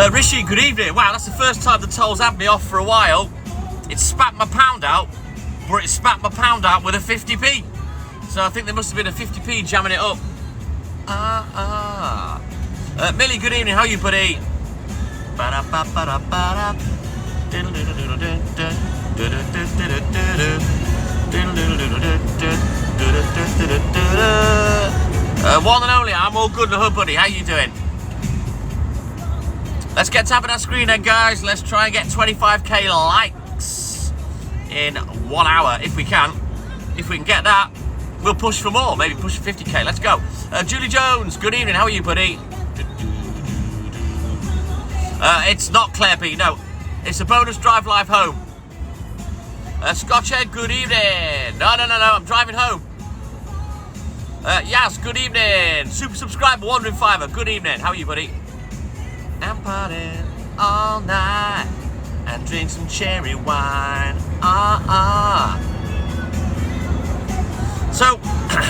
Rishi, good evening. Wow, that's the first time the toll's had me off for a while. It spat my pound out, but it spat my pound out with a 50p. So I think there must have been a 50p jamming it up. Millie, good evening. How are you, buddy? One and only, I'm all good in the hood, buddy. How you doing? Let's get tapping that screen then, guys. Let's try and get 25k likes in 1 hour if we can. If we can get that, we'll push for more. Maybe push for 50k. Let's go. Julie Jones, good evening. How are you, buddy? It's not Claire B. No, it's a bonus drive live home. Scotchhead, good evening. No, I'm driving home. Yes, good evening. Super subscriber, Wandering Fiver, good evening. How are you, buddy? I'm partying all night and drink some cherry wine. So,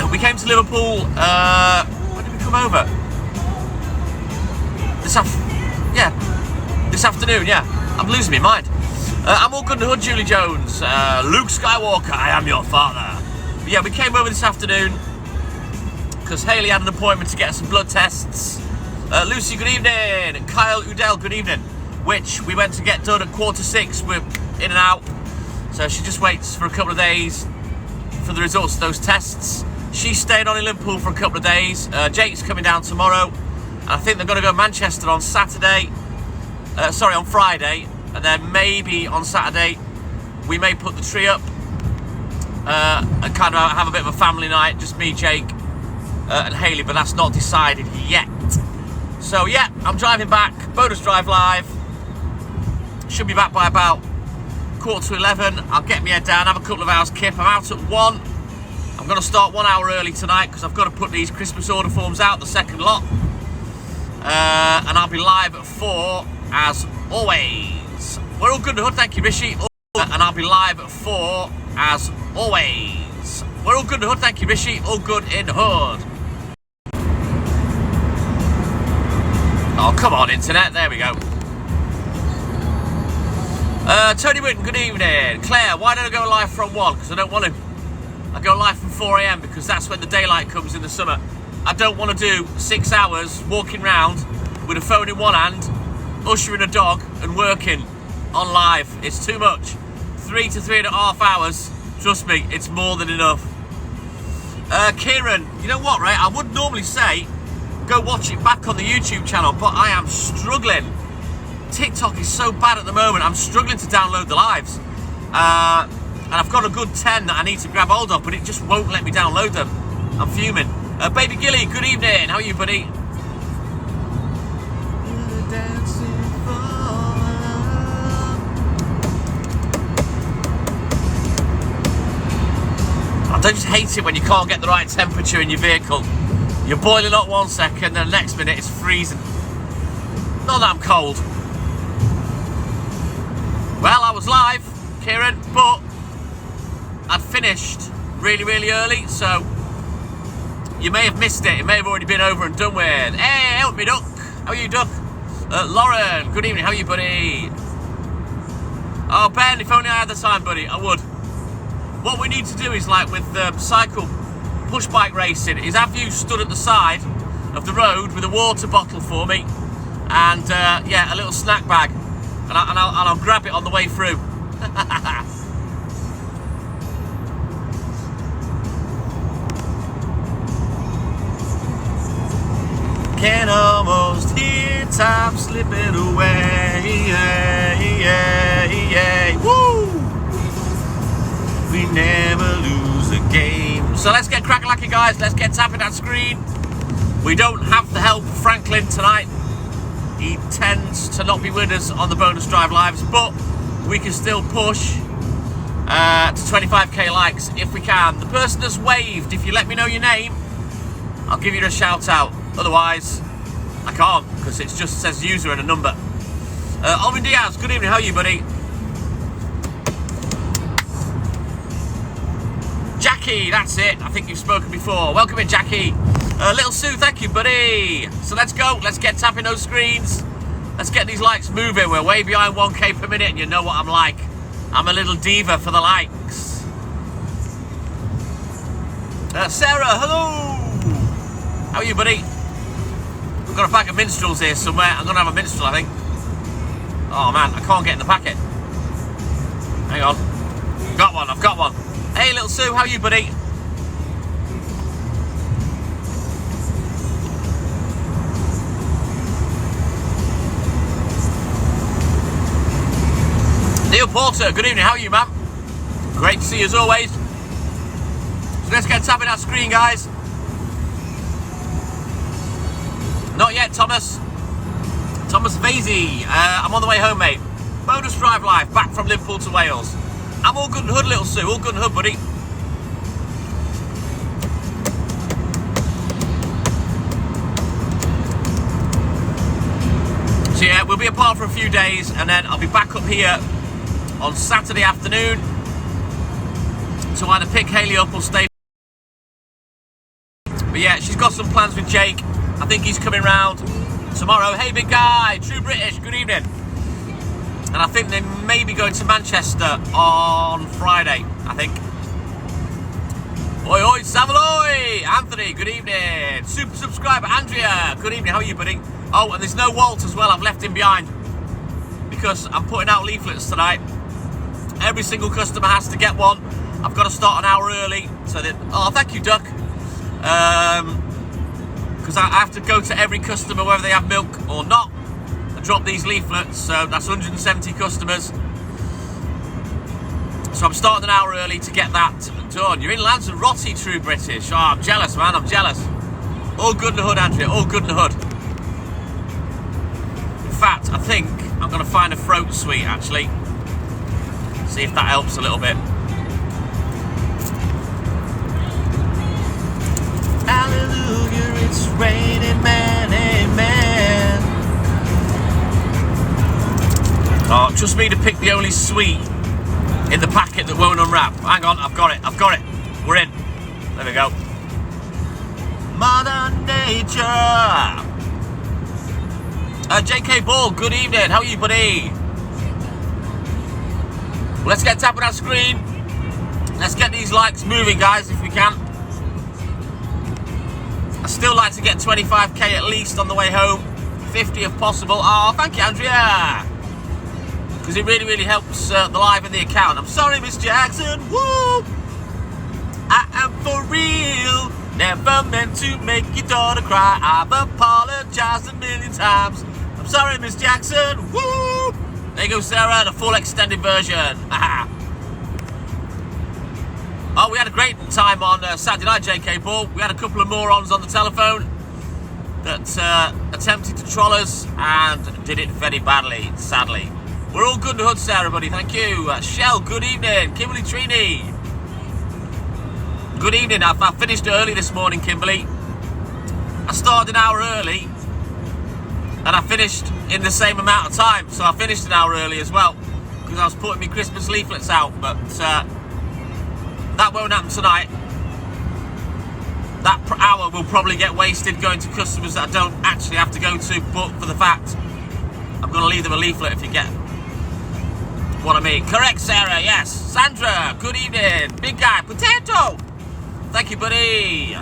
we came to Liverpool, when did we come over? This afternoon, yeah. I'm losing my mind. I'm all good in the hood, Julie Jones. Luke Skywalker, I am your father. But yeah, we came over this afternoon because Hayley had an appointment to get some blood tests. Lucy, good evening. Kyle Udell, good evening. Which we went to get done at 6:15. We're in and out. So she just waits for a couple of days for the results of those tests. She's staying on in Liverpool for a couple of days. Jake's coming down tomorrow. And I think they're going to go to Manchester on on Friday. And then maybe on Saturday, we may put the tree up and kind of have a bit of a family night. Just me, Jake, and Hayley, but that's not decided yet. So yeah, I'm driving back, bonus drive live. Should be back by about 11:15. I'll get my head down, have a couple of hours kip. I'm out at 1. I'm going to start 1 hour early tonight because I've got to put these Christmas order forms out, the second lot. And I'll be live at 4 as always. We're all good in the hood, thank you, Rishi. And I'll be live at 4 as always. We're all good in the hood, thank you, Rishi. All good in the hood. Oh, come on, internet. There we go. Tony Witten, good evening. Claire, why don't I go live from 1? Because I don't want to. I go live from 4 a.m. because that's when the daylight comes in the summer. I don't want to do 6 hours walking round with a phone in one hand, ushering a dog and working on live. It's too much. 3 to 3.5 hours. Trust me, it's more than enough. Kieran, you know what, right? I would normally say go watch it back on the YouTube channel, but I am struggling. TikTok is so bad at the moment. I'm struggling to download the lives. And I've got a good 10 that I need to grab hold of, but it just won't let me download them. I'm fuming. Baby Gilly, good evening. How are you, buddy? I don't just hate it when you can't get the right temperature in your vehicle. You're boiling up 1 second, then the next minute it's freezing. Not that I'm cold. Well, I was live, Kieran, but I'd finished really, really early, so you may have missed it. It may have already been over and done with. Hey, help me, Duck. How are you, Duck? Lauren, good evening. How are you, buddy? Oh, Ben, if only I had the time, buddy, I would. What we need to do is, like with cycle push bike racing, is have you stood at the side of the road with a water bottle for me and, yeah, a little snack bag. And I'll grab it on the way through. Can almost hear time slipping away. Woo! We never lose a game. So let's get crack-a-lacky, guys. Let's get tapping that screen. We don't have the help of Franklin tonight. He tends to not be with us on the bonus drive lives, but we can still push to 25k likes if we can. The person that's waved, if you let me know your name, I'll give you a shout out. Otherwise, I can't, because it just says user and a number. Alvin Diaz, good evening. How are you, buddy? Jackie, that's it. I think you've spoken before. Welcome in, Jackie. Little Sue, thank you, buddy. So let's go. Let's get tapping those screens. Let's get these likes moving. We're way behind 1k per minute, and you know what I'm like. I'm a little diva for the likes. Sarah, hello! How are you, buddy? We've got a pack of minstrels here somewhere. I'm going to have a minstrel, I think. Oh, man, I can't get in the packet. Hang on. Got one, I've got one. Hey, little Sue, how are you, buddy? Neil Porter, good evening, how are you, man? Great to see you as always. So let's get tapping that screen, guys. Not yet, Thomas. Thomas Vasey, I'm on the way home, mate. Bonus Drive Live, back from Liverpool to Wales. I'm all good and hood, little Sue, all good and hood, buddy. So yeah, we'll be apart for a few days, and then I'll be back up here on Saturday afternoon to either pick Hayley up or stay. But yeah, she's got some plans with Jake. I think he's coming round tomorrow. Hey, big guy, true British, good evening. And I think they may be going to Manchester on Friday, I think. Oi, oi, Savaloy! Anthony, good evening. Super subscriber, Andrea, good evening. How are you, buddy? Oh, and there's no Walt as well. I've left him behind because I'm putting out leaflets tonight. Every single customer has to get one. I've got to start an hour early. So that, oh, thank you, Duck. Because I have to go to every customer, whether they have milk or not, and drop these leaflets. So that's 170 customers. So I'm starting an hour early to get that done. You're in Lanzarote, true British. Oh, I'm jealous, man. I'm jealous. All good in the hood, Andrea. All good in the hood. In fact, I think I'm going to find a throat sweet, actually. See if that helps a little bit. Hallelujah, it's raining, man, amen. Oh, trust me to pick the only sweet in the packet that won't unwrap. Hang on, I've got it. We're in. There we go. Mother Nature. JK Ball, good evening. How are you, buddy? Well, let's get tapping our screen. Let's get these likes moving, guys, if we can. I still like to get 25k at least on the way home. 50 if possible. Oh, thank you, Andrea. Because it really, really helps the live in the account. I'm sorry, Miss Jackson. Woo! I am for real. Never meant to make your daughter cry. I've apologized a million times. I'm sorry, Miss Jackson. Woo! There you go, Sarah, the full extended version. Oh, we had a great time on Saturday night, JK Ball. We had a couple of morons on the telephone that attempted to troll us and did it very badly, sadly. We're all good in the hood, Sarah, buddy. Thank you. Shell, good evening. Kimberly Trini. Good evening. I finished early this morning, Kimberly. I started an hour early and I finished in the same amount of time. So I finished an hour early as well because I was putting my Christmas leaflets out. But that won't happen tonight. That hour will probably get wasted going to customers that I don't actually have to go to, but for the fact I'm going to leave them a leaflet if you get what I mean. Correct, Sarah, yes. Sandra, good evening. Big guy, potato. Thank you, buddy.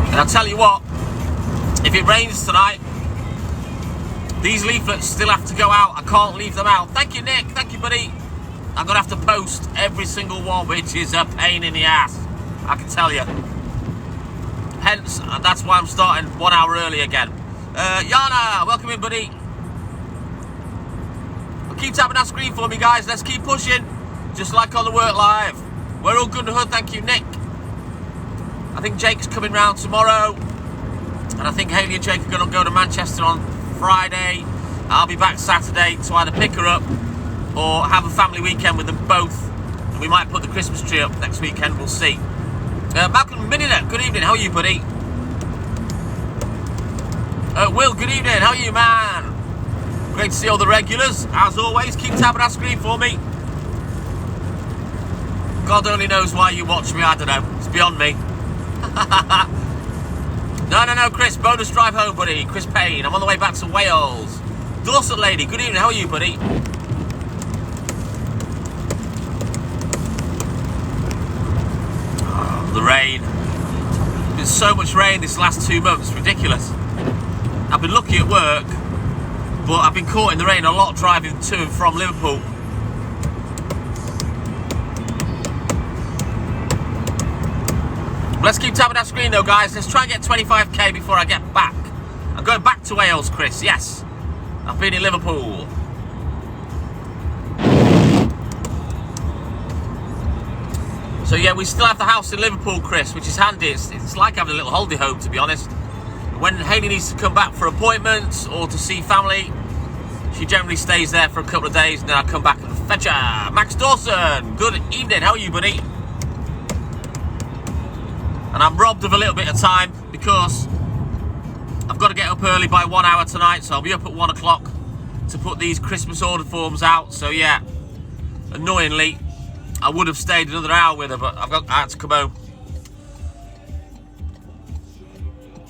And I'll tell you what, if it rains tonight, these leaflets still have to go out. I can't leave them out. Thank you, Nick. Thank you, buddy. I'm going to have to post every single one, which is a pain in the ass, I can tell you. Hence, that's why I'm starting 1 hour early again. Yana, welcome in, buddy. Well, keep tapping that screen for me, guys. Let's keep pushing, just like on the Work Live. We're all good in the hood. Thank you, Nick. I think Jake's coming round tomorrow. And I think Hayley and Jake are going to go to Manchester on Friday. I'll be back Saturday to either pick her up or have a family weekend with them both. And we might put the Christmas tree up next weekend. We'll see. Malcolm Mininet, good evening. How are you, buddy? Will, good evening. How are you, man? Great to see all the regulars. As always, keep tapping that screen for me. God only knows why you watch me, I don't know. It's beyond me. No, Chris, bonus drive home, buddy. Chris Payne, I'm on the way back to Wales. Dorset lady, good evening, how are you, buddy? Oh, the rain. There's been so much rain this last 2 months, ridiculous. I've been lucky at work, but I've been caught in the rain a lot driving to and from Liverpool. Let's keep tapping that screen though, guys. Let's try and get 25k before I get back. I'm going back to Wales, Chris, yes. I've been in Liverpool. So yeah, we still have the house in Liverpool, Chris, which is handy. It's like having a little holiday home, to be honest. When Hayley needs to come back for appointments or to see family, she generally stays there for a couple of days and then I come back and fetch her. Max Dawson, good evening, how are you, buddy? And I'm robbed of a little bit of time because I've got to get up early by 1 hour tonight, so I'll be up at 1 o'clock to put these Christmas order forms out. So yeah, annoyingly, I would have stayed another hour with her, but I had to come home.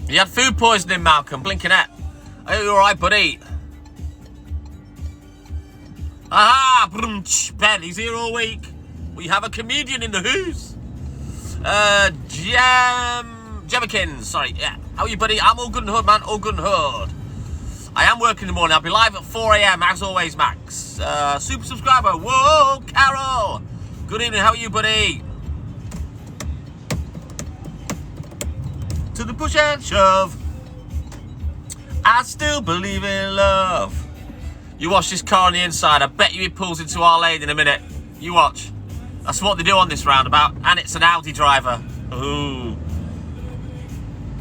You had food poisoning, Malcolm, blinking at. Are you alright, buddy? Aha! Ben, he's here all week. We have a comedian in the house. Jemmikins, sorry, yeah. How are you, buddy? I'm all good and hood, man, all good and hood. I am working in the morning. I'll be live at 4 a.m, as always, Max. Super subscriber, whoa, Carol. Good evening, how are you, buddy? To the push and shove, I still believe in love. You watch this car on the inside, I bet you it pulls into our lane in a minute. You watch. That's what they do on this roundabout, and it's an Audi driver. Ooh.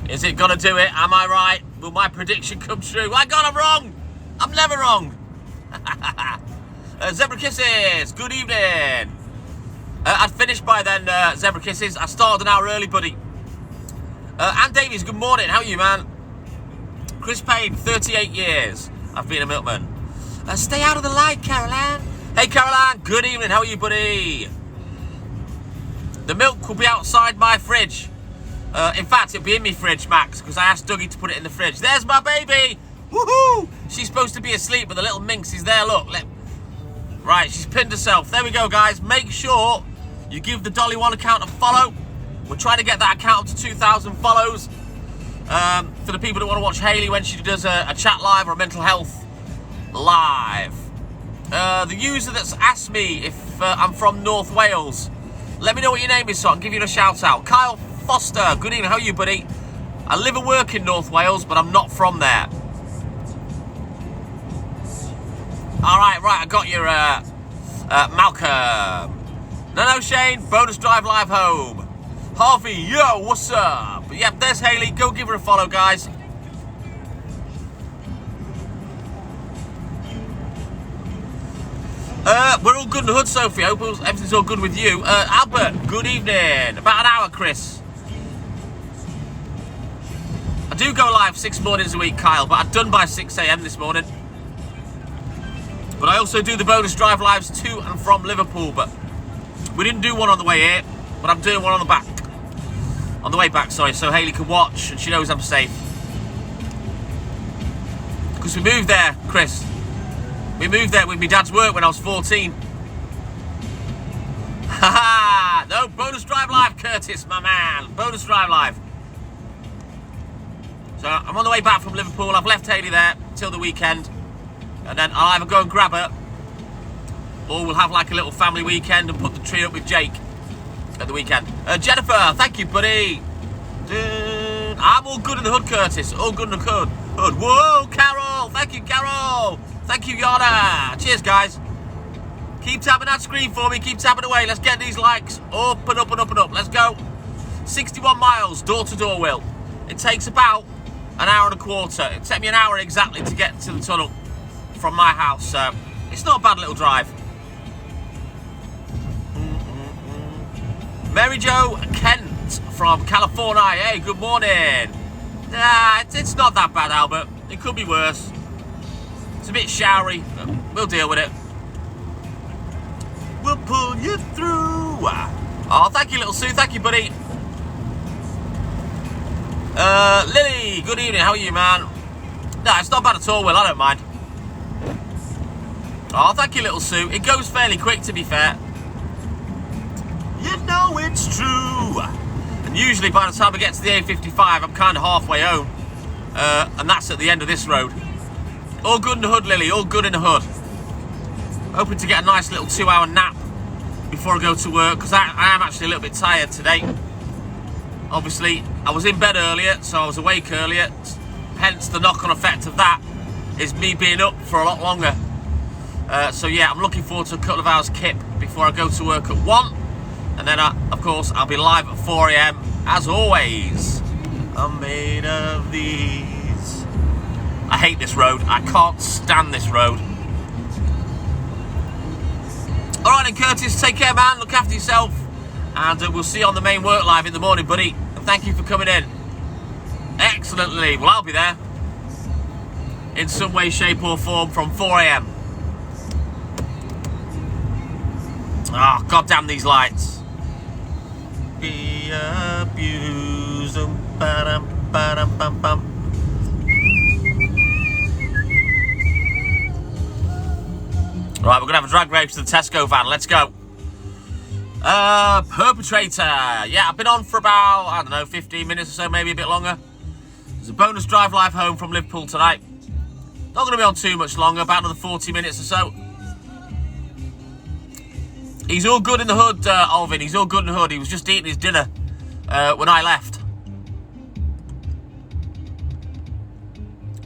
Is it gonna do it? Am I right? Will my prediction come true? My God, I'm wrong! I'm never wrong! Zebra Kisses, good evening. I'd finished by then, Zebra Kisses. I started an hour early, buddy. Ann Davies, good morning. How are you, man? Chris Payne, 38 years. I've been a milkman. Stay out of the light, Caroline. Hey, Caroline, good evening. How are you, buddy? The milk will be outside my fridge. In fact, it'll be in my fridge, Max, because I asked Dougie to put it in the fridge. There's my baby! Woohoo! She's supposed to be asleep, but the little minx is there, look. Right, she's pinned herself. There we go, guys. Make sure you give the Dolly One account a follow. We're trying to get that account up to 2,000 follows. For the people that want to watch Hayley when she does a chat live or a mental health live. The user that's asked me if I'm from North Wales, let me know what your name is so I can give you a shout out. Kyle Foster, good evening, how are you, buddy? I live and work in North Wales, but I'm not from there. Alright, right, I got your Malcolm. No, Shane, bonus drive live home. Harvey, yo, what's up? Yep, there's Hayley, go give her a follow, guys. We're all good in the hood, Sophie. I hope everything's all good with you. Albert, good evening. About an hour, Chris. I do go live 6 mornings a week, Kyle, but I'm done by 6 a.m. this morning. But I also do the bonus drive lives to and from Liverpool, but we didn't do one on the way here, but I'm doing one on the back. On the way back, sorry, so Hayley can watch and she knows I'm safe. Because we moved there, Chris. We moved there with my dad's work when I was 14. Haha! No, bonus drive live, Curtis, my man. Bonus drive live. So I'm on the way back from Liverpool. I've left Hayley there till the weekend. And then I'll either go and grab her, or we'll have like a little family weekend and put the tree up with Jake at the weekend. Jennifer, thank you, buddy. I'm all good in the hood, Curtis. All good in the hood. Whoa, Carol. Thank you, Carol. Thank you, Yana. Cheers, guys. Keep tapping that screen for me. Keep tapping away. Let's get these likes up and up and up and up. Let's go. 61 miles, door to door, Will. It takes about an hour and a quarter. It took me an hour exactly to get to the tunnel from my house. So it's not a bad little drive. Mary Jo Kent from California. Hey, good morning. It's not that bad, Albert. It could be worse. It's a bit showery, but we'll deal with it. We'll pull you through. Oh, thank you, little Sue. Thank you, buddy. Lily, good evening. How are you, man? No, it's not bad at all, Will. I don't mind. Oh, thank you, little Sue. It goes fairly quick, to be fair. You know it's true. And usually by the time I get to the A55, I'm kind of halfway home. And that's at the end of this road. All good in the hood, Lily. All good in the hood. Hoping to get a nice little 2-hour nap before I go to work, because I am actually a little bit tired today. Obviously, I was in bed earlier, so I was awake earlier. Hence, the knock-on effect of that is me being up for a lot longer. So yeah, I'm looking forward to a couple of hours kip before I go to work at 1. And then, of course, I'll be live at 4 AM, as always. I'm made of these. I hate this road. I can't stand this road. All right, then, Curtis, take care, man. Look after yourself. And we'll see you on the main work live in the morning, buddy. And thank you for coming in. Excellently. Well, I'll be there in some way, shape or form from 4 AM. Oh, God damn these lights. Be abused. Ba-dum-ba-dum-bum-bum. Right, we're going to have a drag race to the Tesco van. Let's go. Perpetrator. Yeah, I've been on for about, I don't know, 15 minutes or so, maybe a bit longer. There's a bonus drive live home from Liverpool tonight. Not going to be on too much longer, about another 40 minutes or so. He's all good in the hood, Alvin. He's all good in the hood. He was just eating his dinner when I left.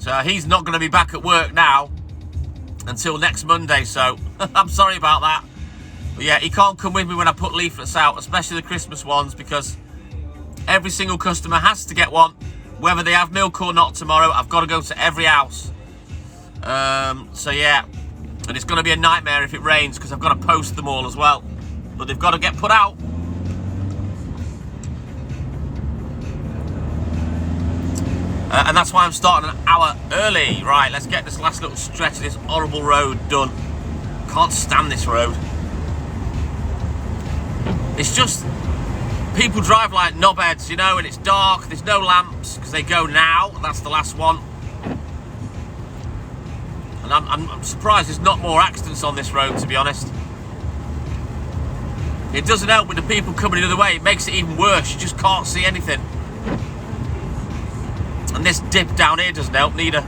So he's not going to be back at work now until next Monday, so I'm sorry about that. But yeah, he can't come with me when I put leaflets out, especially the Christmas ones, because every single customer has to get one, whether they have milk or not tomorrow. I've got to go to every house. So yeah, and it's going to be a nightmare if it rains, because I've got to post them all as well. But they've got to get put out. And that's why I'm starting an hour early. Right, let's get this last little stretch of this horrible road done. Can't stand this road. It's just, people drive like knobheads, you know, and it's dark, there's no lamps, because they go now. That's the last one. And I'm surprised there's not more accidents on this road, to be honest. It doesn't help with the people coming the other way. It makes it even worse. You just can't see anything. And this dip down here doesn't help neither.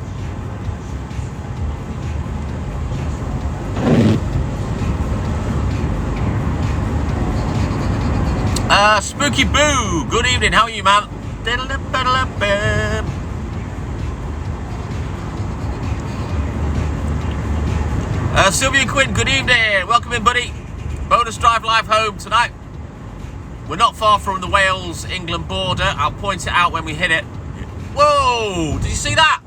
Spooky Boo, good evening. How are you, man? Sylvia Quinn, good evening. Welcome in, buddy. Bonus drive live home tonight. We're not far from the Wales-England border. I'll point it out when we hit it. Whoa! Did you see that?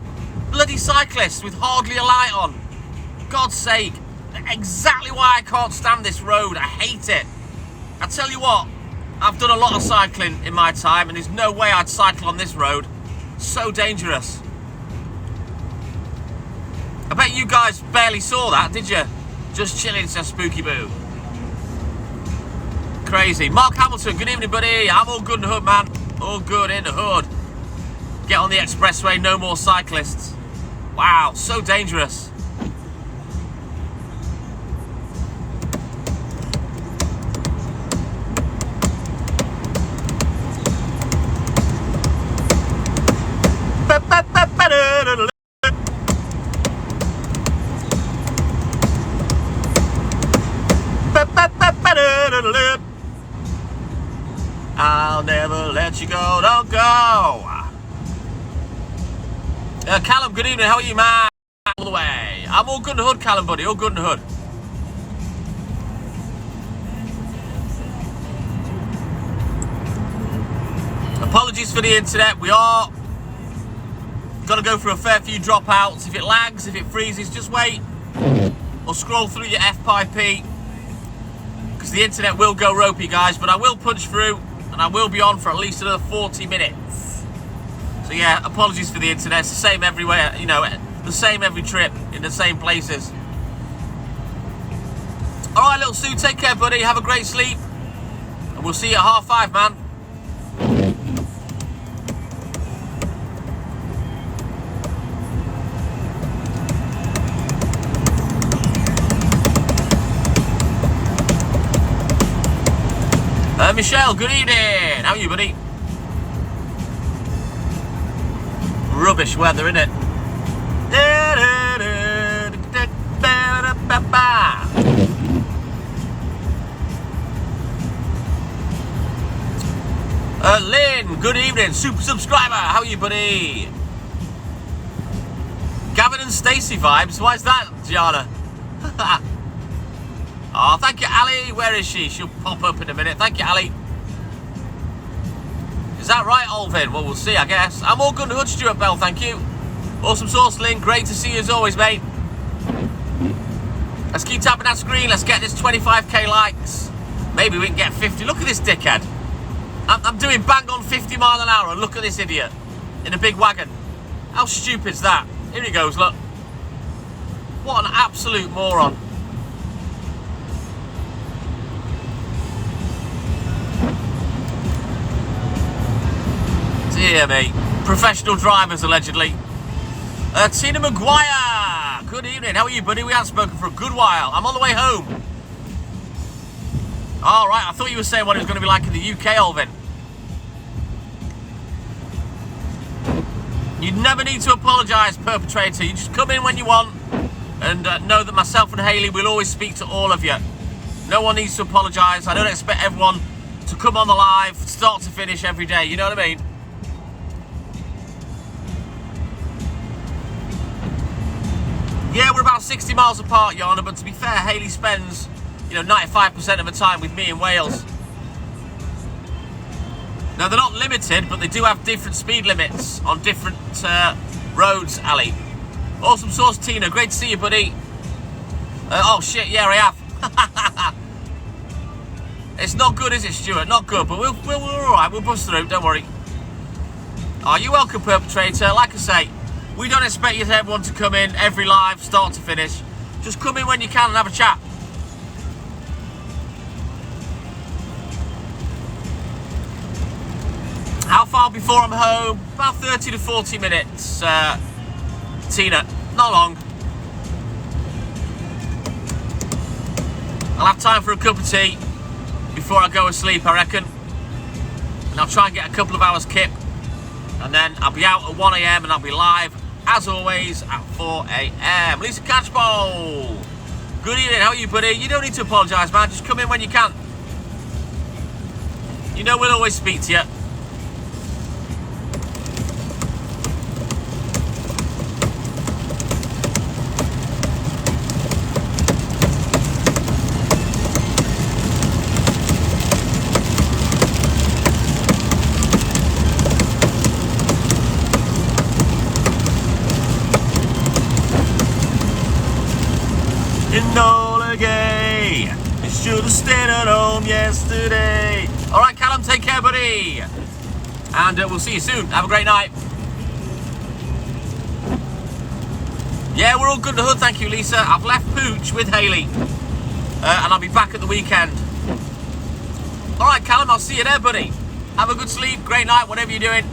Bloody cyclists with hardly a light on. God's sake. Exactly why I can't stand this road. I hate it. I tell you what, I've done a lot of cycling in my time, and there's no way I'd cycle on this road. So dangerous. I bet you guys barely saw that, did you? Just chilling, says Spooky Boo. Crazy. Mark Hamilton, good evening, buddy. I'm all good in the hood, man. All good in the hood. Get on the expressway, no more cyclists. Wow, so dangerous. I'll never let you go, don't go. Callum, good evening, how are you, man? All the way. I'm all good in the hood, Callum, buddy, all good in the hood. Apologies for the internet, we are going to go through a fair few dropouts. If it lags, if it freezes, just wait. Or scroll through your FPP, because the internet will go ropey, guys, but I will punch through, and I will be on for at least another 40 minutes. So yeah, apologies for the internet. It's the same everywhere, you know, the same every trip, in the same places. Alright, little Sue, take care, buddy. Have a great sleep. And we'll see you at 5:30, man. Michelle, good evening. How are you, buddy? Rubbish weather, innit? Lynn, good evening. Super subscriber. How are you, buddy? Gavin and Stacey vibes. Why is that, Gianna? Oh, thank you, Ali. Where is she? She'll pop up in a minute. Thank you, Ali. Is that right, Olvin? Well, we'll see, I guess. I'm all good to Hood, Stuart Bell, thank you. Awesome sauce, Lynn. Great to see you as always, mate. Let's keep tapping that screen. Let's get this 25k likes. Maybe we can get 50. Look at this dickhead. I'm doing bang on 50 mile an hour, and look at this idiot in a big wagon. How stupid's that? Here he goes, look. What an absolute moron. Dear me. Professional drivers, allegedly. Tina Maguire. Good evening. How are you, buddy? We haven't spoken for a good while. I'm on the way home. All right. I thought you were saying what it was going to be like in the UK, Olvin. You never need to apologise, perpetrator. You just come in when you want and know that myself and Hayley will always speak to all of you. No one needs to apologise. I don't expect everyone to come on the live, start to finish every day. You know what I mean? Yeah, we're about 60 miles apart, Yana, but to be fair, Hayley spends, 95% of the time with me in Wales. Now, they're not limited, but they do have different speed limits on different roads, Ali. Awesome sauce, Tina. Great to see you, buddy. Oh, shit, yeah, I have. It's not good, is it, Stuart? Not good, but we're all right. We'll bust through, don't worry. Oh, you're welcome, perpetrator. Like I say, we don't expect everyone to come in every live, start to finish. Just come in when you can and have a chat. How far before I'm home? About 30 to 40 minutes, Tina. Not long. I'll have time for a cup of tea before I go to sleep, I reckon. And I'll try and get a couple of hours kip. And then I'll be out at 1 AM and I'll be live, as always, at 4 AM. Lisa Catchbowl. Good evening, how are you, buddy? You don't need to apologise, man. Just come in when you can. You know we'll always speak to you. Enola Gay, you should have stayed at home yesterday. All right, Callum, take care, buddy. And we'll see you soon. Have a great night. Yeah, we're all good to Hood, thank you, Lisa. I've left Pooch with Hayley. And I'll be back at the weekend. All right, Callum, I'll see you there, buddy. Have a good sleep, great night, whatever you're doing.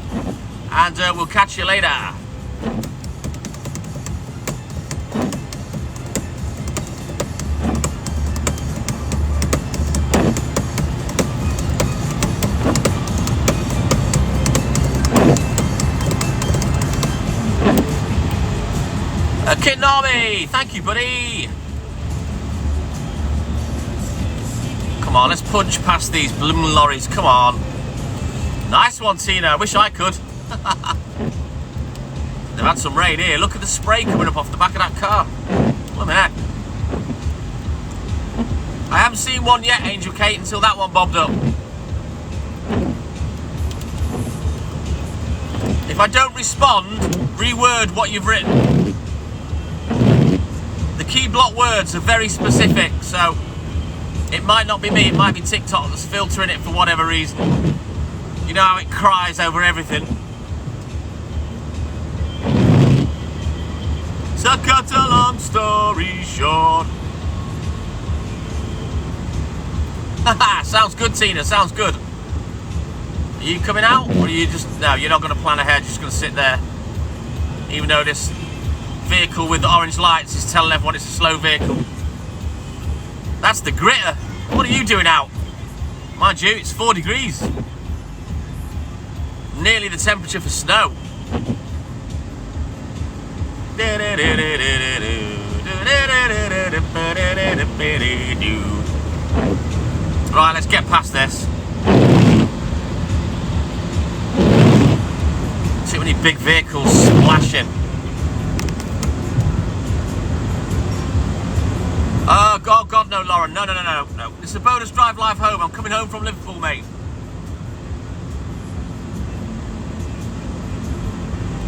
And we'll catch you later. Kit Narby, thank you, buddy. Come on, let's punch past these blooming lorries. Come on. Nice one, Tina. I wish I could. They've had some rain here. Look at the spray coming up off the back of that car. Look at that. I haven't seen one yet, Angel Kate, until that one bobbed up. If I don't respond, reword what you've written. The key block words are very specific, so it might not be me, it might be TikTok that's filtering it for whatever reason. You know how it cries over everything. So cut a long story short, Haha, sounds good, Tina, sounds good. Are you coming out, or are you just... No, you're not going to plan ahead, you're just going to sit there. Even though this vehicle with the orange lights is telling everyone it's a slow vehicle. That's the gritter. What are you doing out? Mind you, it's 4 degrees. Nearly the temperature for snow. Right, let's get past this. Too many big vehicles splashing. Oh, God, no, Lauren. No. It's a bonus drive live home. I'm coming home from Liverpool, mate.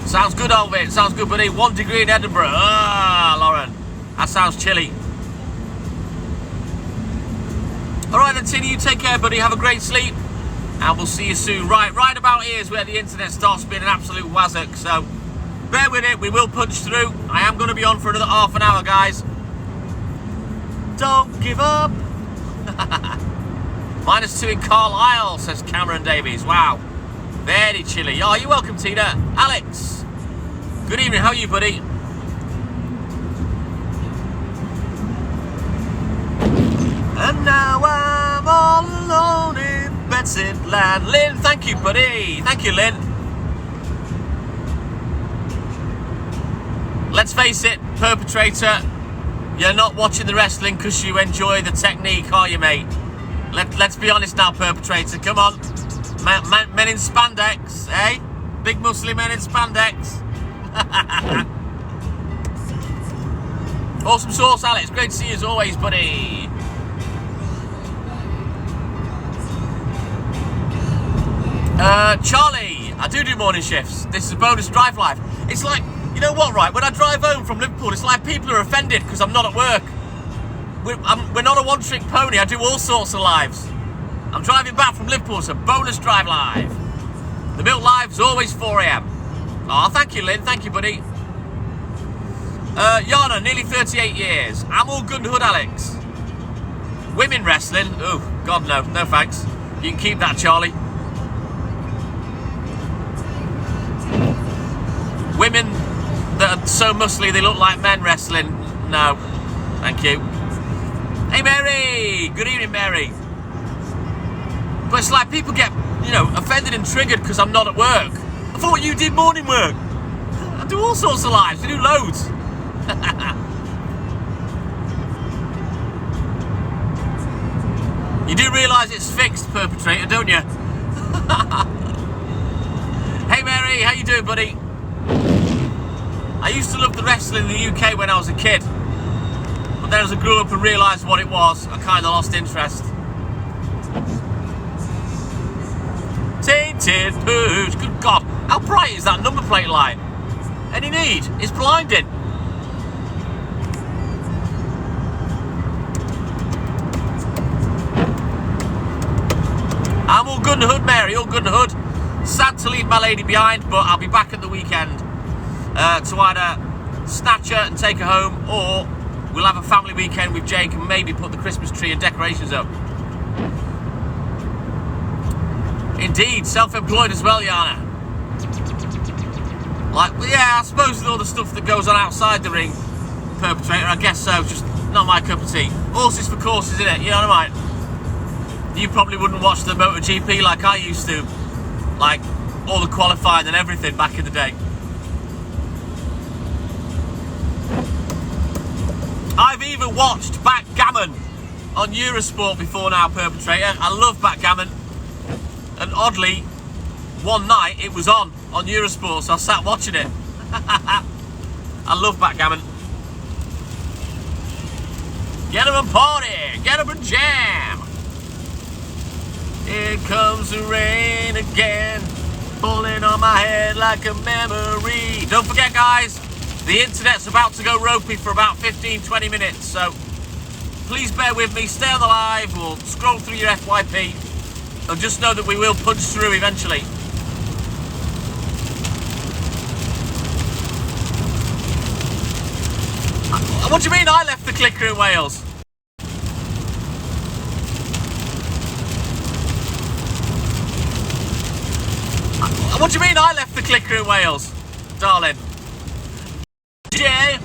Sounds good, Alvin. Sounds good, buddy. 1 degree in Edinburgh. Ah, Lauren. That sounds chilly. All right, then, Tina, you take care, buddy. Have a great sleep. And we'll see you soon. Right about here is where the internet starts being an absolute wazzock. So, bear with it. We will punch through. I am going to be on for another half an hour, guys. Don't give up. -2 in Carlisle, says Cameron Davies. Wow. Very chilly. Oh, you're welcome, Tina. Alex. Good evening. How are you, buddy? And now I'm all alone in Bedsit land. Lynn, thank you, buddy. Thank you, Lynn. Let's face it, perpetrator, you're not watching the wrestling because you enjoy the technique, are you, mate? Let's be honest now, perpetrator. Come on. Men in spandex, eh? Big muscly men in spandex. Awesome sauce, Alex. Great to see you as always, buddy. Charlie, I do morning shifts. This is a bonus drive live. It's like, you know what, right? When I drive home from Liverpool, it's like people are offended because I'm not at work. We're not a one-trick pony. I do all sorts of lives. I'm driving back from Liverpool, so bonus drive live. The Milk Live is always 4 AM. Oh, thank you, Lynn. Thank you, buddy. Yana, nearly 38 years. I'm all good and hood, Alex. Women wrestling? Oh, God, no. No, thanks. You can keep that, Charlie. Women that are so muscly they look like men wrestling? No. Thank you. Hey, Mary. Good evening, Mary. But it's like people get, you know, offended and triggered because I'm not at work. I thought you did morning work. I do all sorts of lives. I do loads. You do realise it's fixed, perpetrator, don't you? Hey, Mary. How you doing, buddy? I used to love the wrestling in the UK when I was a kid. But then as I grew up and realised what it was, I kind of lost interest. Tainted pooch. Good God. How bright is that number plate light? Any need? It's blinding. I'm all good in the hood, Mary. All good in the hood. Sad to leave my lady behind, but I'll be back at the weekend to either snatch her and take her home, or we'll have a family weekend with Jake and maybe put the Christmas tree and decorations up. Indeed, self-employed as well, Yana. Like, well, yeah, I suppose with all the stuff that goes on outside the ring, perpetrator, I guess so, just not my cup of tea. Horses for courses, isn't it? You know what I mean? You probably wouldn't watch the MotoGP like I used to. Like, all the qualifying and everything back in the day. I've even watched backgammon on Eurosport before now, perpetrator. I love backgammon. And oddly, one night it was on Eurosport, so I sat watching it. I love backgammon. Get 'em and party, get 'em and jam. Here comes the rain again, falling on my head like a memory. Don't forget, guys, the internet's about to go ropey for about 15-20 minutes, so please bear with me, stay on the live, we'll scroll through your FYP, and just know that we will punch through eventually. What do you mean I left the clicker in Wales? What do you mean I left the clicker in Wales? Darling. Yeah.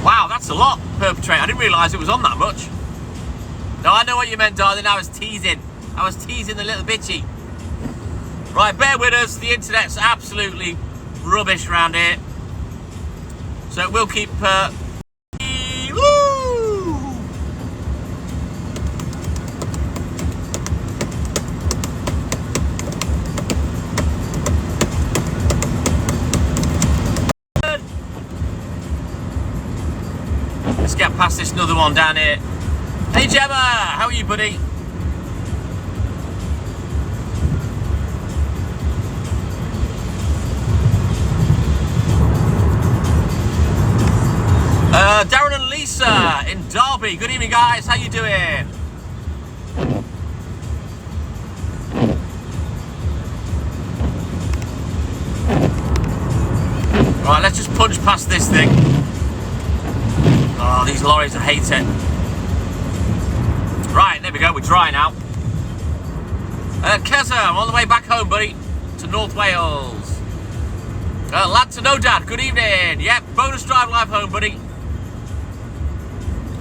Wow, that's a lot, perpetrator. I didn't realise it was on that much. No, I know what you meant, darling. I was teasing. I was teasing the little bitchy. Right, bear with us. The internet's absolutely rubbish around here. So we'll keep... Woo! Let's get past this other one down here. Hey Gemma, how are you, buddy? Darren and Lisa in Derby. Good evening, guys. How you doing? Right, let's just punch past this thing. Oh, these lorries, I hate it. Right, there we go. We're dry now. Keza, I'm on the way back home, buddy, to North Wales. Lad to know dad. Good evening. Yep, bonus drive live home, buddy.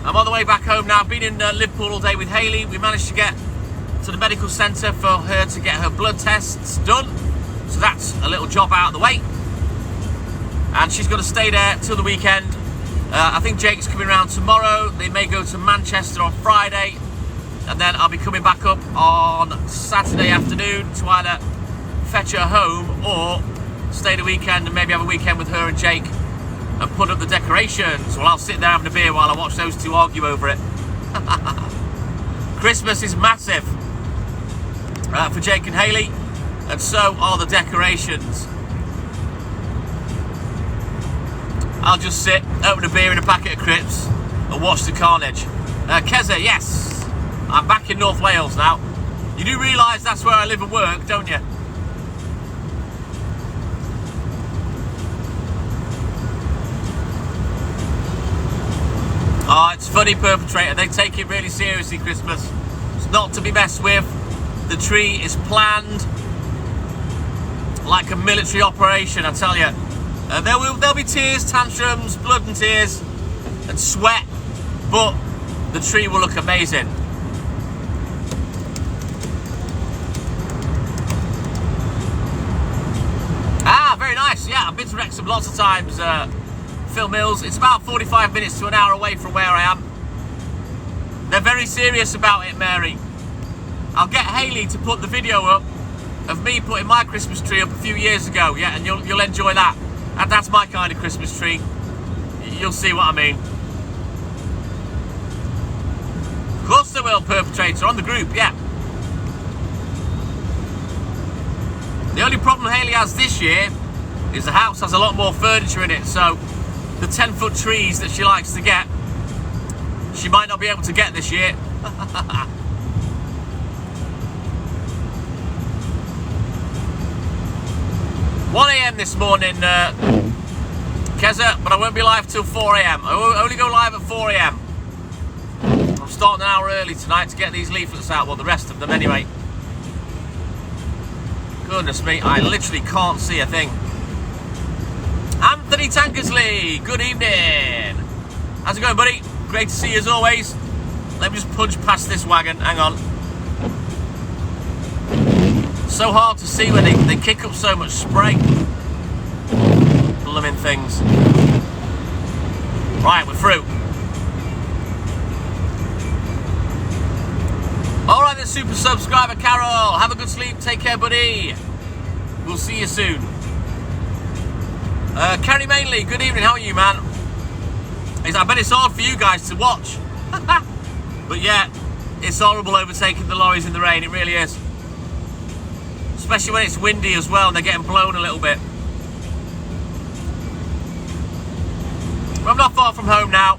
I'm on the way back home now. Been in Liverpool all day with Hayley. We managed to get to the medical centre for her to get her blood tests done. So that's a little job out of the way. And she's going to stay there till the weekend. I think Jake's coming around tomorrow. They may go to Manchester on Friday. And then I'll be coming back up on Saturday afternoon to either fetch her home or stay the weekend and maybe have a weekend with her and Jake and put up the decorations. Well, I'll sit there having a beer while I watch those two argue over it. Christmas is massive for Jake and Hayley, and so are the decorations. I'll just sit, open a beer and a packet of crisps and watch the carnage. Keza, yes, I'm back in North Wales now. You do realise that's where I live and work, don't you? Oh, it's funny, perpetrator. They take it really seriously, Christmas. It's not to be messed with. The tree is planned like a military operation, I tell you. There'll be tears, tantrums, blood and tears, and sweat, but the tree will look amazing. Ah, very nice. Yeah, I've been to Wrexham lots of times. Phil Mills. It's about 45 minutes to an hour away from where I am. They're very serious about it, Mary. I'll get Hayley to put the video up of me putting my Christmas tree up a few years ago, yeah, and you'll enjoy that. And that's my kind of Christmas tree. You'll see what I mean. Of course they will, perpetrator, on the group, yeah. The only problem Hayley has this year is the house has a lot more furniture in it, so the 10-foot trees that she likes to get, she might not be able to get this year. 1 AM this morning, Keza, but I won't be live till 4 AM. I will only go live at 4 AM. I'm starting an hour early tonight to get these leaflets out, well, the rest of them anyway. Goodness me, I literally can't see a thing. Anthony Tankersley, good evening. How's it going, buddy? Great to see you as always. Let me just punch past this wagon, hang on. So hard to see when they kick up so much spray. Blooming things. Right, we're through. Alright then, super subscriber Carol. Have a good sleep. Take care, buddy. We'll see you soon. Kerry Mainley, good evening. How are you, man? I bet it's hard for you guys to watch. But yeah, it's horrible overtaking the lorries in the rain. It really is. Especially when it's windy as well and they're getting blown a little bit. But I'm not far from home now.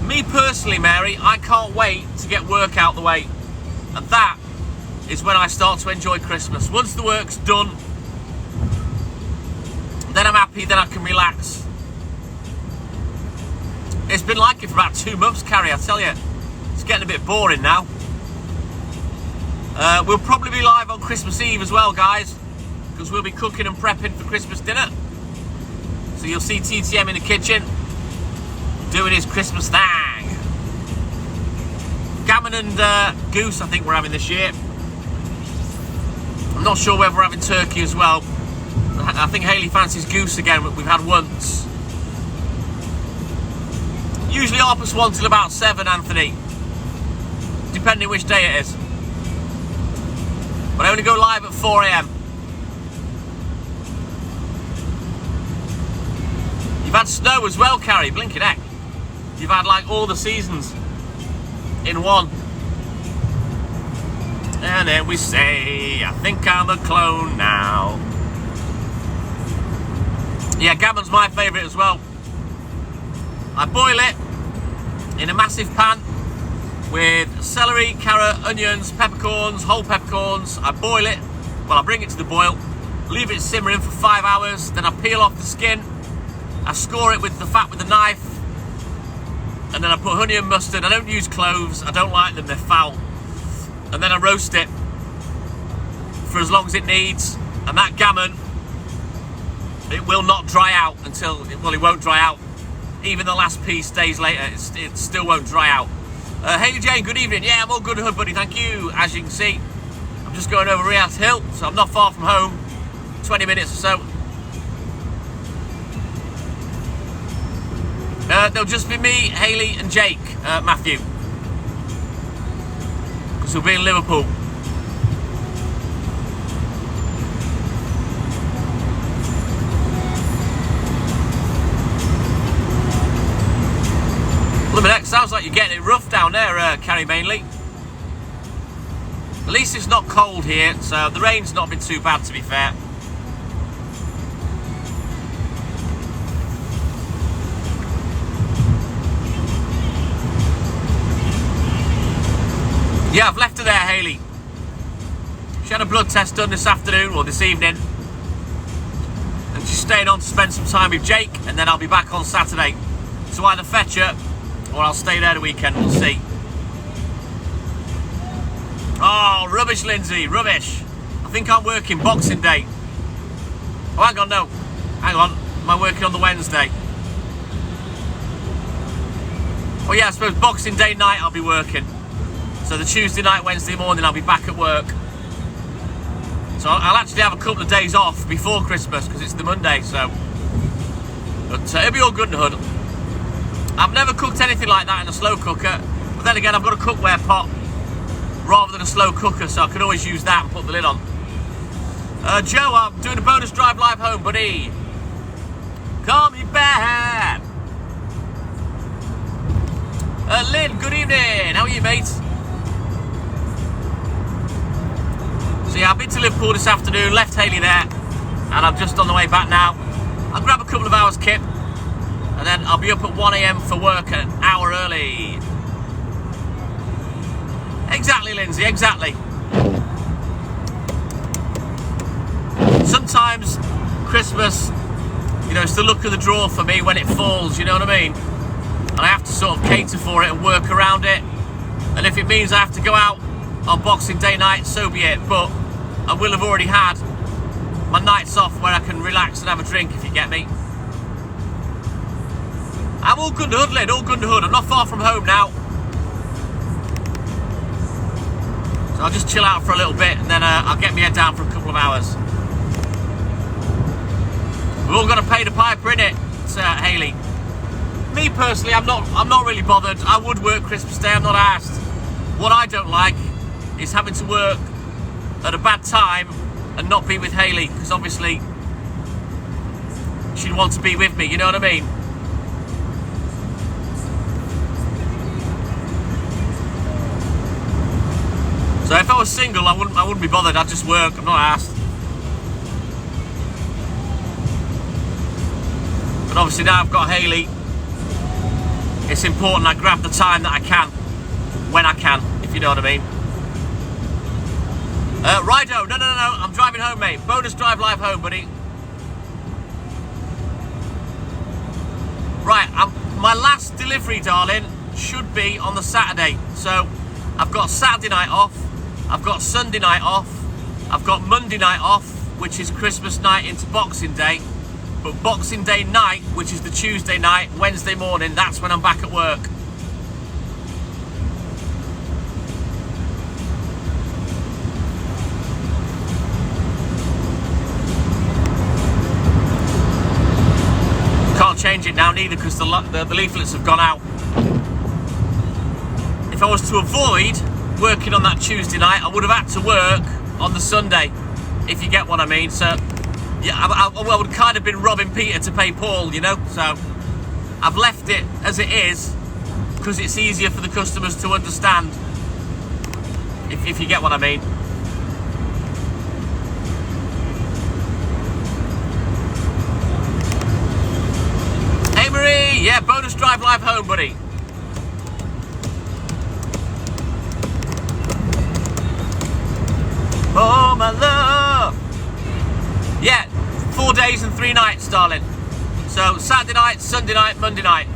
Me personally, Mary, I can't wait to get work out the way. And that is when I start to enjoy Christmas. Once the work's done, then I'm happy, then I can relax. It's been like it for about 2 months, Carrie, I tell you. It's getting a bit boring now. We'll probably be live on Christmas Eve as well, guys, because we'll be cooking and prepping for Christmas dinner. So you'll see TTM in the kitchen doing his Christmas thing. Gammon and goose, I think we're having this year. I'm not sure whether we're having turkey as well. I think Hayley fancies goose again, but we've had once. Usually 1 till about 7, Anthony. Depending which day it is. But I only go live at 4 AM. You've had snow as well, Carrie, blinking heck. You've had like all the seasons in one. And then we say, I think I'm a clone now. Yeah, gammon's my favourite as well. I boil it in a massive pan with celery, carrot, onions, peppercorns, whole peppercorns. I boil it, well, I bring it to the boil, leave it simmering for 5 hours, then I peel off the skin, I score it with the fat with a knife, and then I put honey and mustard. I don't use cloves, I don't like them, they're foul. And then I roast it for as long as it needs, and that gammon, it will not dry out until, well, it won't dry out. Even the last piece days later, it still won't dry out. Hayley Jane, good evening. Yeah, I'm all good, hood buddy, thank you. As you can see, I'm just going over Rias Hill, so I'm not far from home, 20 minutes or so. There'll just be me, Hayley and Jake, Matthew. Because we'll be in Liverpool. It sounds like you're getting it rough down there, Carrie Mainley. At least it's not cold here, so the rain's not been too bad, to be fair. Yeah, I've left her there, Hayley. She had a blood test done this afternoon, or this evening. And she's staying on to spend some time with Jake, and then I'll be back on Saturday to either fetch her, or I'll stay there the weekend, we'll see. Oh, rubbish, Lindsay, rubbish. I think I'm working Boxing Day. Oh, hang on, no. Hang on, am I working on the Wednesday? Oh yeah, I suppose Boxing Day night I'll be working. So the Tuesday night, Wednesday morning, I'll be back at work. So I'll actually have a couple of days off before Christmas, because it's the Monday, so. But it'll be all good in the hood. I've never cooked anything like that in a slow cooker, but then again, I've got a cookware pot rather than a slow cooker, so I can always use that and put the lid on. Joe, I'm doing a bonus drive live home, buddy. Call me back. Lynn, good evening. How are you, mate? So yeah, I've been to Liverpool this afternoon, left Hayley there, and I'm just on the way back now. I'll grab a couple of hours kip, and then I'll be up at 1 AM for work an hour early. Exactly, Lindsay, exactly. Sometimes Christmas, you know, it's the luck of the draw for me when it falls, you know what I mean? And I have to sort of cater for it and work around it. And if it means I have to go out on Boxing Day night, so be it. But I will have already had my nights off where I can relax and have a drink, if you get me. I'm all good to hood, Lynn, all good to hood. I'm not far from home now. So I'll just chill out for a little bit, and then I'll get my head down for a couple of hours. We've all got to pay the piper, innit, Hayley? Me personally, I'm not really bothered. I would work Christmas Day, I'm not asked. What I don't like is having to work at a bad time and not be with Hayley, because obviously she'd want to be with me, you know what I mean? So if I was single, I wouldn't be bothered. I'd just work. I'm not asked. But obviously now I've got Hayley, it's important I grab the time that I can, when I can, if you know what I mean. Rido, no, I'm driving home, mate. Bonus drive live home, buddy. Right, my last delivery, darling, should be on the Saturday. So I've got Saturday night off, I've got Sunday night off, I've got Monday night off, which is Christmas night into Boxing Day. But Boxing Day night, which is the Tuesday night, Wednesday morning, that's when I'm back at work. Can't change it now neither because the leaflets have gone out. If I was to avoid working on that Tuesday night, I would have had to work on the Sunday, if you get what I mean. So yeah, I would have kind of been robbing Peter to pay Paul, you know. So I've left it as it is because it's easier for the customers to understand, if you get what I mean. Hey Marie, yeah, bonus drive live home, buddy. Oh my love. Yeah, 4 days and 3 nights, darling. So Saturday night, Sunday night, Monday night,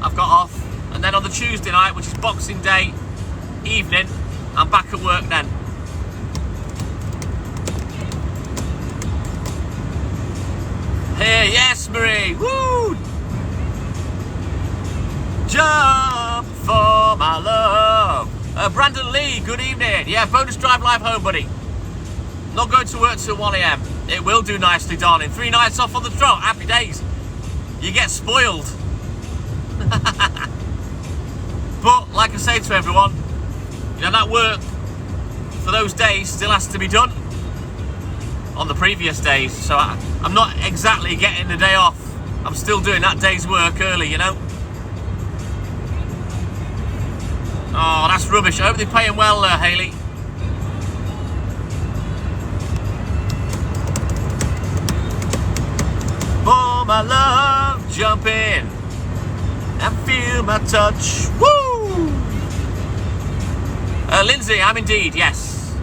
I've got off. And then on the Tuesday night, which is Boxing Day evening, I'm back at work then. Hey, yes, Marie, woo! Jump for my love. Brandon Lee, good evening. Yeah, bonus drive live home, buddy. Not going to work till 1 a.m. It will do nicely, darling. 3 nights off on the trot. Happy days. You get spoiled. But, like I say to everyone, you know, that work for those days still has to be done on the previous days. So I'm not exactly getting the day off. I'm still doing that day's work early, you know. Oh, that's rubbish. I hope they're paying well, Hayley. Oh, my love, jump in and feel my touch. Woo! Lindsay, I'm indeed, yes.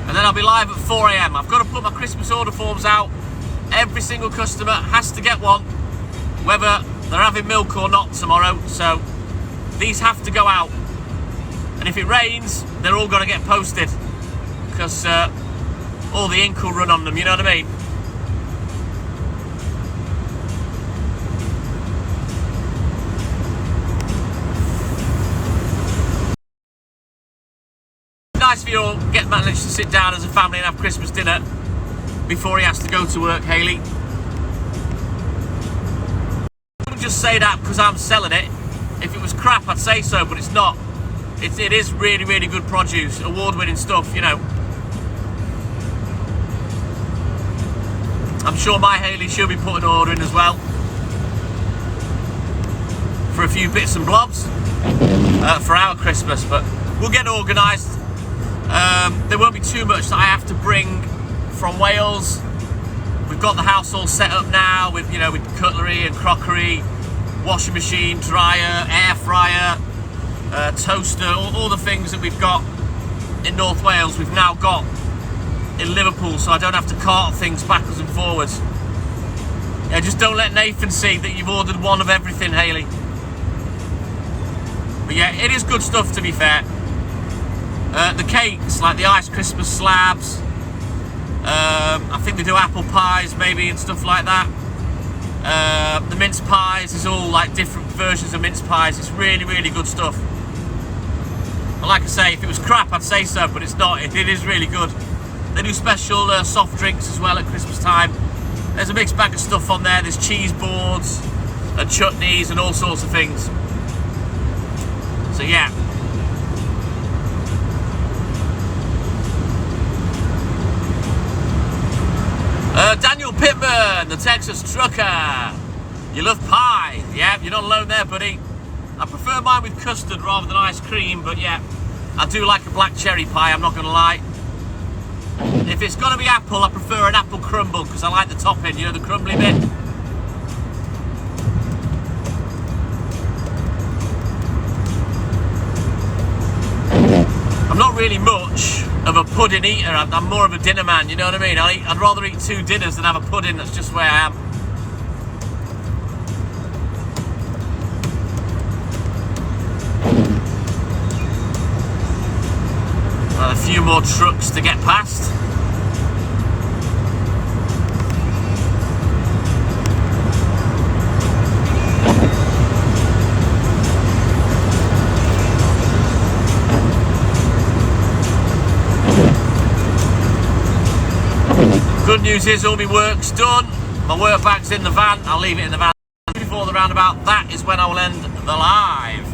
And then I'll be live at 4 a.m. I've got to put my Christmas order forms out. Every single customer has to get one, whether they're having milk or not tomorrow. So these have to go out. And if it rains, they're all going to get posted because all the ink will run on them, you know what I mean? Nice for you all managed to sit down as a family and have Christmas dinner before he has to go to work, Hayley. I wouldn't just say that because I'm selling it. If it was crap, I'd say so, but it's not. It is really, really good produce, award-winning stuff, you know. I'm sure my Hayley, she'll be putting an order in as well for a few bits and blobs for our Christmas, but we'll get organised. There won't be too much that I have to bring from Wales. We've got the house all set up now with, you know, with cutlery and crockery, washing machine, dryer, air fryer, toaster, all the things that we've got in North Wales we've now got in Liverpool, so I don't have to cart things backwards and forwards. Yeah, just don't let Nathan see that you've ordered one of everything, Hayley. But yeah, it is good stuff, to be fair. The cakes, like the iced Christmas slabs, I think they do apple pies maybe and stuff like that. The mince pies is all like different versions of mince pies. It's really, really good stuff. And like I say, if it was crap, I'd say so, but it's not. It is really good. They do special soft drinks as well at Christmas time. There's a mixed bag of stuff on there. There's cheese boards and chutneys and all sorts of things. So yeah. Daniel Pittman, the Texas trucker. You love pie. Yeah, you're not alone there, buddy. I prefer mine with custard rather than ice cream, but yeah, I do like a black cherry pie, I'm not going to lie. If it's got to be apple, I prefer an apple crumble because I like the topping, you know, the crumbly bit. I'm not really much of a pudding eater. I'm more of a dinner man, you know what I mean? I'd rather eat 2 dinners than have a pudding. That's just where I am. more trucks to get past. Good news is all my work's done. My work bag's in the van. I'll leave it in the van before the roundabout. That is when I will end the live.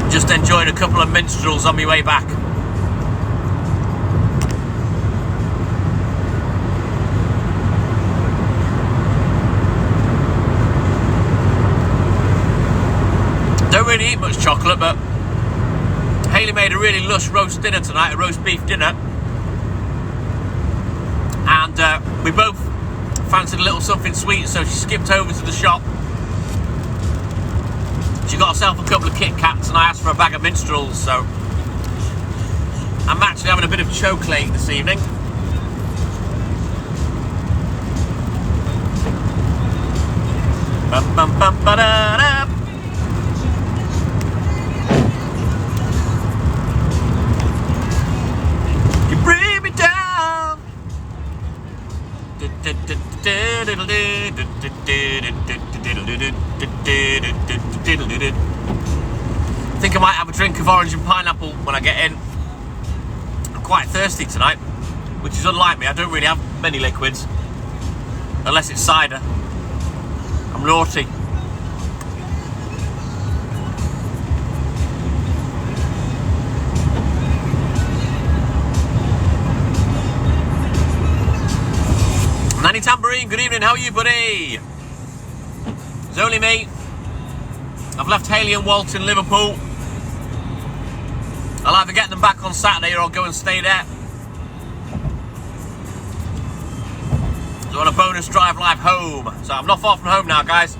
Just enjoyed a couple of minstrels on my way back. Don't really eat much chocolate, but Hayley made a really lush roast dinner tonight, a roast beef dinner. And we both fancied a little something sweet, so she skipped over to the shop. She got herself a couple of Kit Kats and I asked for a bag of minstrels, so I'm actually having a bit of chocolate this evening. Bum, bum, bum, ba-da-da. You bring me down. I think I might have a drink of orange and pineapple when I get in. I'm quite thirsty tonight, which is unlike me. I don't really have many liquids, unless it's cider. I'm naughty. Nanny Tambourine, good evening, how are you, buddy? It's only me. I've left Hayley and Walt in Liverpool. I'll either get them back on Saturday or I'll go and stay there. So on a bonus drive live home. So I'm not far from home now, guys.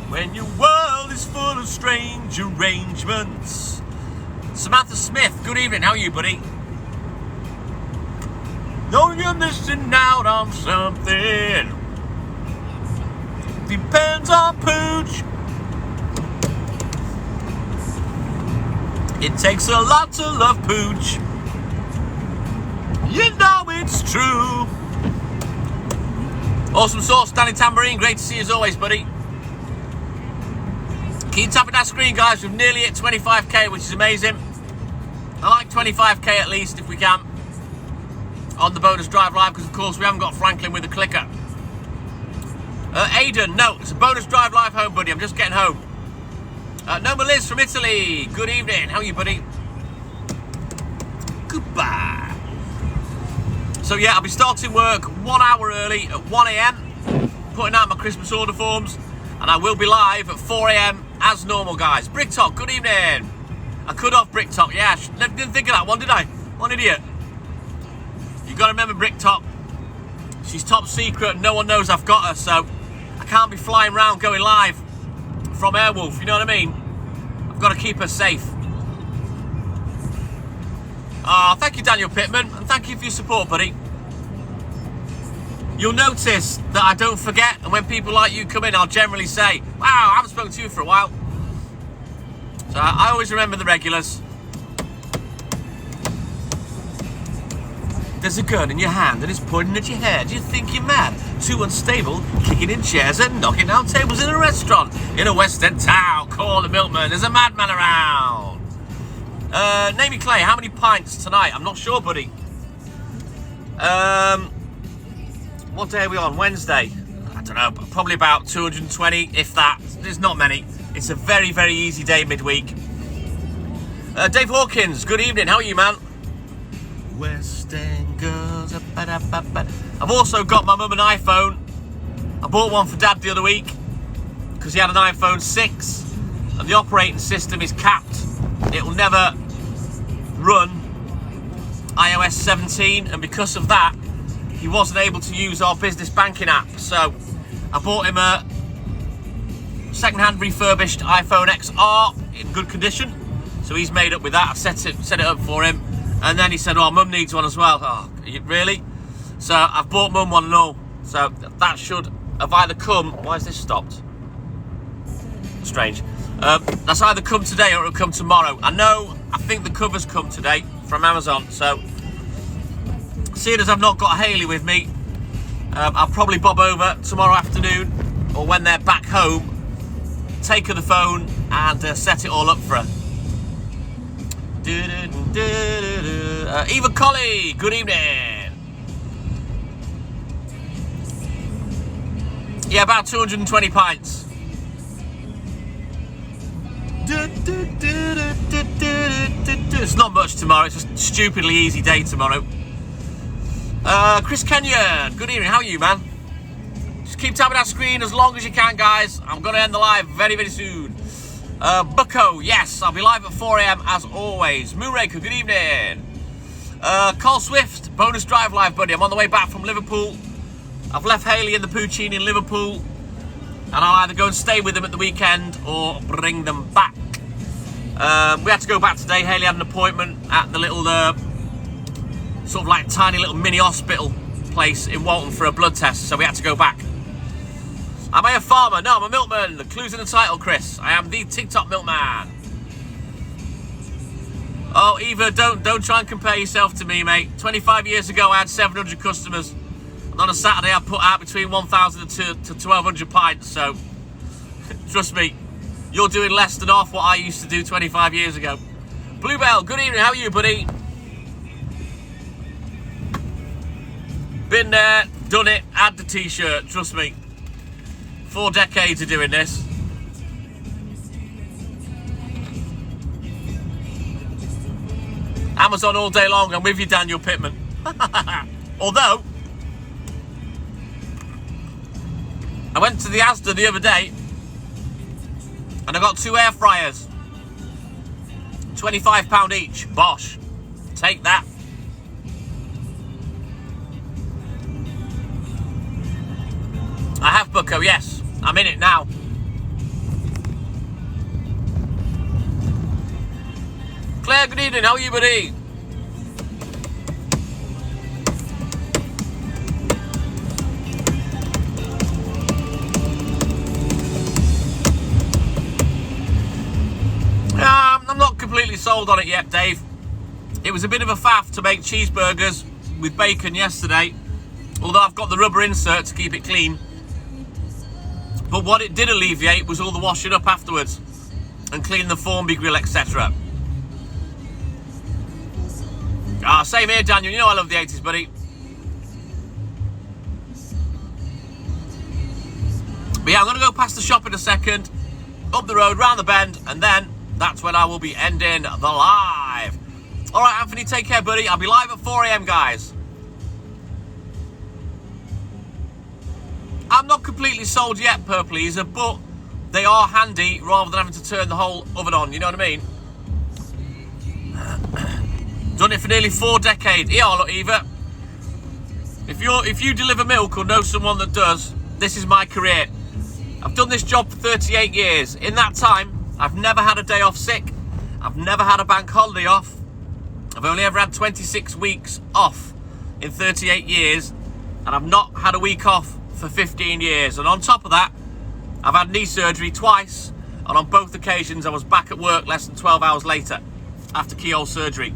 When your world is full of strange arrangements. Samantha Smith, good evening, how are you, buddy? Know you're missing out on something. Depends on pooch. It takes a lot to love pooch. You know it's true. Awesome sauce, Danny Tambourine. Great to see you as always, buddy. Keep tapping that screen, guys. We've nearly hit 25k, which is amazing. I like 25k at least if we can on the bonus drive live, because of course we haven't got Franklin with the clicker. Aidan, no, it's a bonus drive live home, buddy. I'm just getting home. Noma Liz from Italy. Good evening. How are you, buddy? Goodbye. So yeah, I'll be starting work 1 hour early at 1 AM, putting out my Christmas order forms, and I will be live at 4 AM as normal, guys. Bricktop, good evening. I cut off Bricktop, yeah. Didn't think of that one, did I? One idiot. You got to remember Bricktop. She's top secret. No one knows I've got her, so I can't be flying around going live from Airwolf. You know what I mean? I've got to keep her safe. Thank you, Daniel Pittman, and thank you for your support, buddy. You'll notice that I don't forget, and when people like you come in, I'll generally say, wow, I haven't spoken to you for a while. So I always remember the regulars. There's a gun in your hand and it's pointing at your head. You think you're mad? Too unstable, kicking in chairs and knocking down tables in a restaurant in a West End town. Call the milkman. There's a madman around. Namey Clay, how many pints tonight? I'm not sure, buddy. What day are we on? Wednesday. I don't know, probably about 220, if that. There's not many. It's a very, very easy day midweek. Dave Hawkins, good evening. How are you, man? West End girls. I've also got my mum an iPhone. I bought one for Dad the other week because he had an iPhone 6 and the operating system is capped. It will never run iOS 17, and because of that he wasn't able to use our business banking app. So I bought him a second-hand refurbished iPhone XR in good condition. So he's made up with that. I set it up for him. And then he said, oh, Mum needs one as well. Oh, really? So I've bought Mum one and all. So that should have either come... Why is this stopped? Strange. That's either come today or it'll come tomorrow. I think the cover's come today from Amazon. So, seeing as I've not got Hayley with me, I'll probably bob over tomorrow afternoon or when they're back home, take her the phone and set it all up for her. Eva Colley, good evening. Yeah, about 220 pints. It's not much tomorrow, it's a stupidly easy day tomorrow. Chris Kenyon, good evening, how are you, man? Just keep tapping that screen as long as you can, guys. I'm going to end the live very, very soon. Bucko, yes, I'll be live at 4 AM as always. Moonraker, good evening. Carl Swift, bonus drive live, buddy. I'm on the way back from Liverpool. I've left Hayley and the Puccini in Liverpool, and I'll either go and stay with them at the weekend or bring them back. We had to go back today. Hayley had an appointment at the little, sort of like tiny little mini hospital place in Walton for a blood test, so we had to go back. Am I a farmer? No, I'm a milkman. The clue's in the title, Chris. I am the TikTok milkman. Oh, Eva, don't try and compare yourself to me, mate. 25 years ago, I had 700 customers. And on a Saturday, I put out between 1,000 to 1,200 pints. So, trust me, you're doing less than half what I used to do 25 years ago. Bluebell, good evening. How are you, buddy? Been there, done it, add the t-shirt. Trust me. 4 decades of doing this. Amazon all day long. I'm with you, Daniel Pittman. Although, I went to the Asda the other day and I got 2 air fryers. £25 each. Bosh. Take that. I have, Bucko, yes. I'm in it now. Claire, good evening. How are you, buddy? I'm not completely sold on it yet, Dave. It was a bit of a faff to make cheeseburgers with bacon yesterday, although I've got the rubber insert to keep it clean. But what it did alleviate was all the washing up afterwards and cleaning the Formby grill, etc. Same here, Daniel. You know I love the 80s, buddy. But yeah, I'm going to go past the shop in a second, up the road, round the bend, and then that's when I will be ending the live. All right, Anthony, take care, buddy. I'll be live at 4 AM, guys. I'm not completely sold yet, per pleaser, but they are handy rather than having to turn the whole oven on, you know what I mean? Done it for nearly 4 decades. Yeah, look, Eva. If you deliver milk or know someone that does, this is my career. I've done this job for 38 years. In that time, I've never had a day off sick. I've never had a bank holiday off. I've only ever had 26 weeks off in 38 years, and I've not had a week off for 15 years. And on top of that, I've had knee surgery twice, and on both occasions I was back at work less than 12 hours later after keyhole surgery.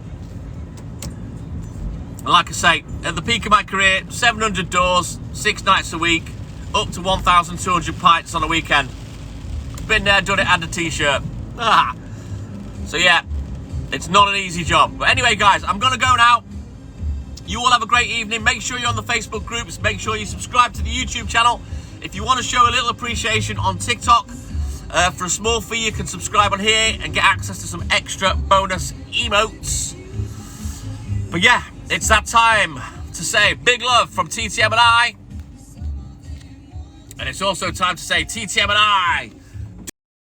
And like I say, at the peak of my career, 700 doors, 6 nights a week, up to 1,200 pints on a weekend. Been there, done it, and a t-shirt. So yeah, it's not an easy job. But anyway, guys, I'm gonna go now. You all have a great evening. Make sure you're on the Facebook groups. Make sure you subscribe to the YouTube channel. If you want to show a little appreciation on TikTok, for a small fee, you can subscribe on here and get access to some extra bonus emotes. But yeah, it's that time to say big love from TTM and I. And it's also time to say TTM and I